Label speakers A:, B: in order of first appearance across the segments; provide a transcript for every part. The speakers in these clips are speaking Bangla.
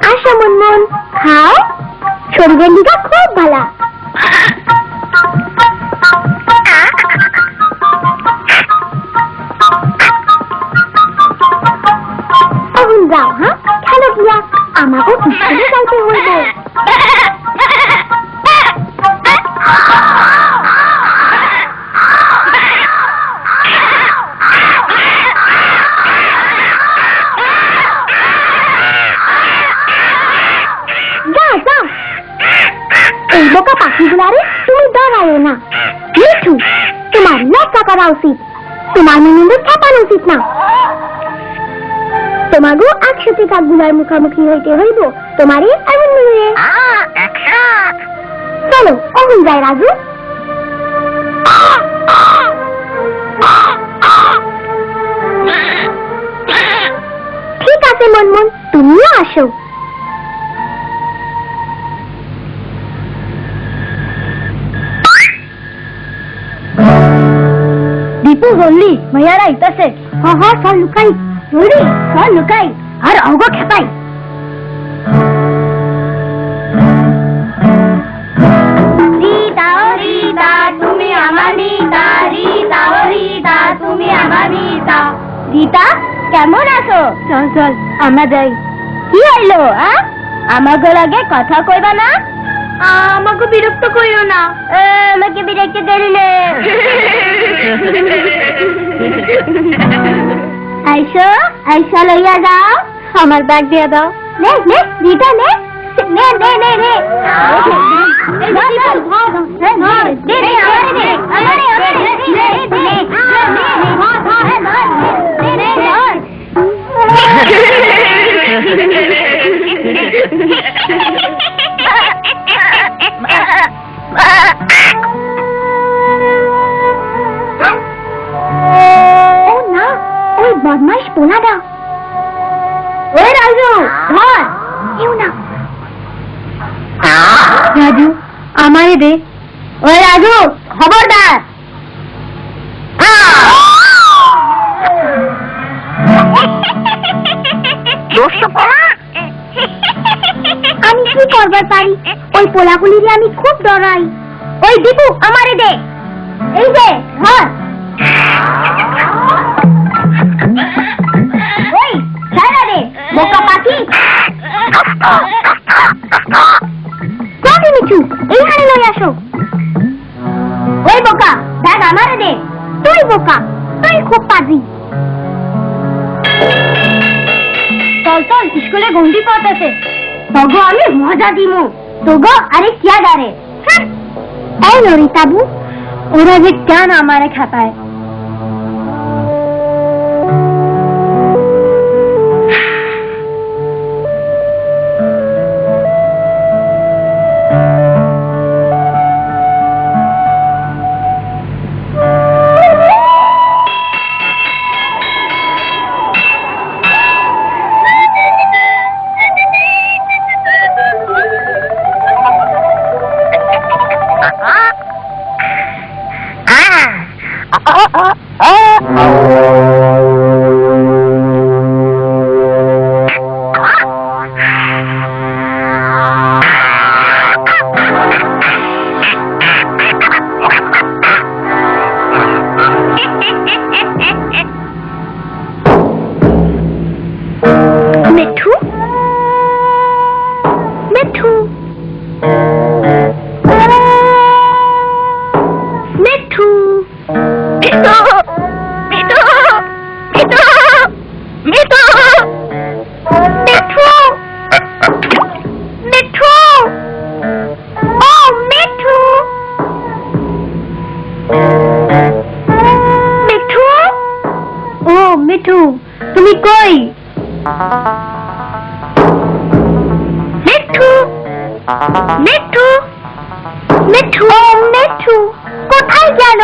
A: আসো মুনমুন, খাও, শরীরের দিকে খুব ভালো। এখন যাও, হ্যাঁ, খেলো গিয়া, আমাকে স্কুলে যাইতে হইব। এই বোকা পাখিগুলারে তুমি ডরাইও না। মিঠু, তোমার লজ্জা করা উচিত, তোমার মুনুকে খেপানো উচিত না। তোমাকেও একসাথে কাকগুলার মুখামুখি হইতে হইব, তোমারই এমন নিয়ে। চলো অহন যায় রাজু। ঠিক আছে মনমন, তুমিও আসো। দীপু বললি মাইয়ারা আইতাছে। হ্যাঁ চল লুকাই, জলদি চল লুকাই, আর অগ খেপাই। রীতা ও রীতা তুমি আমার রীতা, রীতা ও রীতা তুমি আমার রীতা। রীতা কেমন আছো? চল চল আমরা যাই। কি হইলো? আমাকে লাগে কথা কইবা না? আমাকে বিরক্ত করিও না। আমাকে বিরক্ত করিলে আইসো, আইসা লইয়া যাও। আমার ব্যাগ দিয়ে দাও। নে নে রীতা নে নে নে নে নে বদমাইশ পোলাটা। ওই রাজু ধর, কেউ না। রাজু আমারে দে। ওই রাজু খবরদার। আমি কি করবার পারি? ওই পোলাগুলিরে আমি খুব ডরাই। ওই দীপু আমারে দে। এই যে ধর। ওই ছাড়া দে বোকা পাখি। মিঠু এইখানে লই আসো। ওই বোকা ব্যাগ আমারে দে। তুই বোকা, তুই খুব পাজি। চল চল স্কুলে ঘন্টি পড়তেছে, তগো আমি মজা দিমু। তগো আরে কিয়া ডারে। এই লরি তাবু, ওরা যে কেন আমারে খাতায়। মিঠু তুমি কই? মিঠু মিঠু মিঠু মিঠু কোথায় গেল?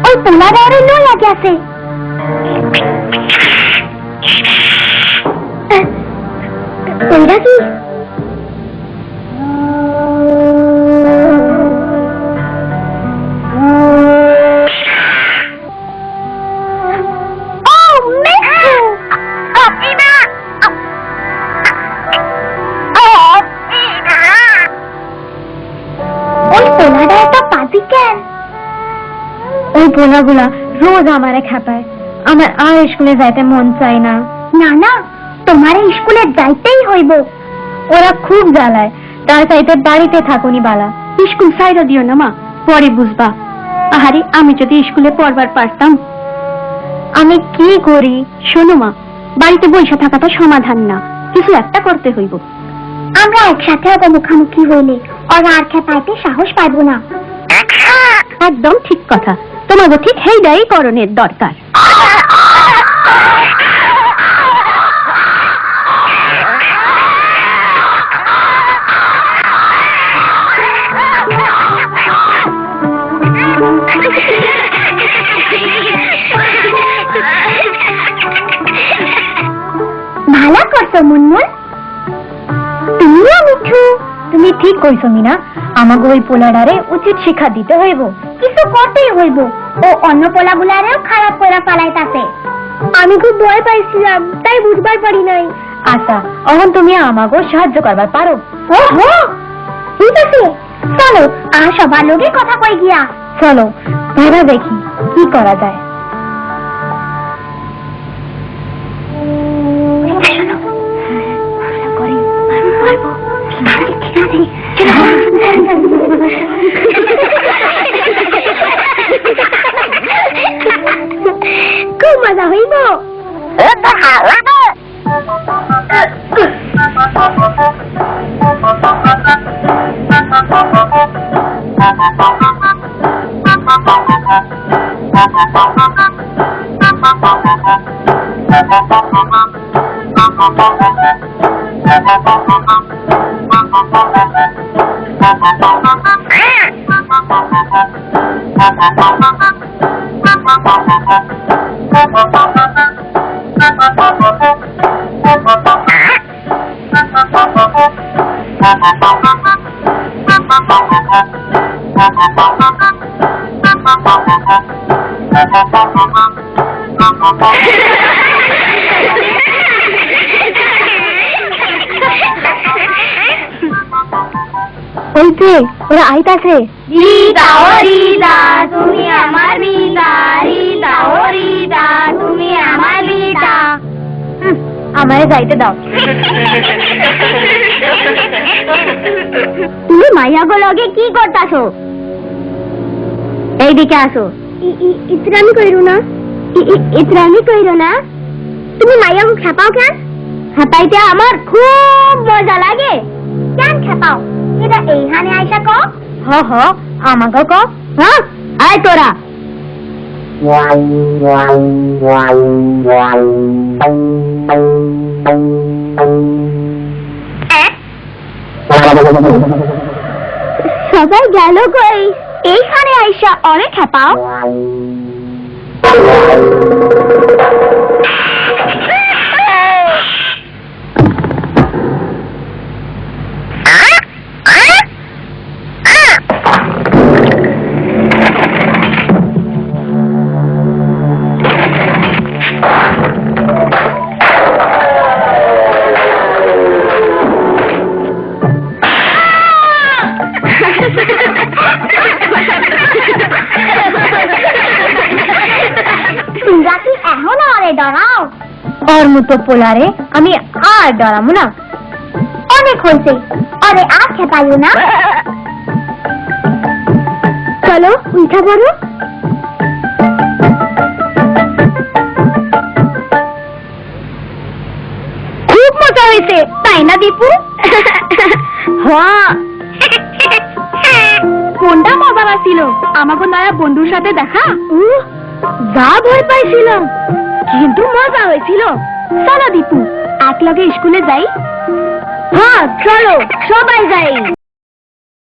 A: ওই পোলারে লইয়া গেছে। ওইটা কি? পোলাগুলা রোজ আমারে খেপায়, আমার আর স্কুলে যাইতে মন চায় না। না না, তোমার স্কুলে যাইতেই হইব। ওরা খুব জ্বালায়, তার চাইতে বাড়িতে থাকুনি বালা। স্কুল ছাইরা দিও না মা, পরে বুঝবা। আহারে, আমি যদি স্কুলে পড়বার পারতাম। আমি কি করি? শোনো মা, বাড়িতে বসে থাকাটা সমাধান না, কিছু একটা করতে হইব। আমরা একসাথে অত মুখামুখি হইলে ওরা আর খেপাইতে সাহস পাইব না। একদম ঠিক কথা, তোমাকে ঠিক হেইডাই করণের দরকার। ভালো করছো মুনমুন, তুমিও মিঠু। তুমি ঠিক কইছো মিনা, আমাকে ওই পোলাডারে উচিত শিক্ষা দিতে হইব। কিছু করতেই হইব, ও অন্য পোলাগুলারেও খারাপ করে ফালাইতাছে। আমি খুব ভয় পাইছিলাম, তাই বুঝবার পারি নাই। আচ্ছা, এখন তুমি আমাকেও সাহায্য করবার পারো। ওহো, ঠিক আছে, চলো আর সবার লোকে কথা কই গিয়া। চলো ভাবা দেখি কি করা যায়। খুব মজা হইব। ওইতে ওরা আইতাছে। রিতা ও রিতা তুমি আমার রিতা, রিতা ও রিতা তুমি আমার রিতা। আমারে যাইতে দাও। তুমি মাইয়াগো লগে কি করতাছো? এইদিকে আসো। ইতরামি কইরো না, ইতরামি কইরো না। তুমি মাইয়াগো খেপাও কেন? খেপাইতে আমার খুব মজা লাগে। কেন খেপাও? এটা এইখানে আইসা ক। হ হ, আমাকে ক। হ্যাঁ, আয় তোরা। সবাই গেল কই? এইখানে আইসা অনেক খেপাও। তোমরা কি এখনো আরে ডরাও? ওর মতো পোলারে আমি আর ডরাবো না। অনেক হয়েছে, আরে আর খেপাইও না। চলো উঠা পড়ো। খুব মজা হয়েছে, তাই না দীপু? হ্যাঁ। কোনটা মজা ছিল? আমাকে নয়া বন্ধুর সাথে দেখা। যা ভয় পাইছিলাম, কিন্তু মজা হয়েছিল। চলো দীপু, এক লগে স্কুলে যাই। হ্যাঁ চলো, সবাই যাই।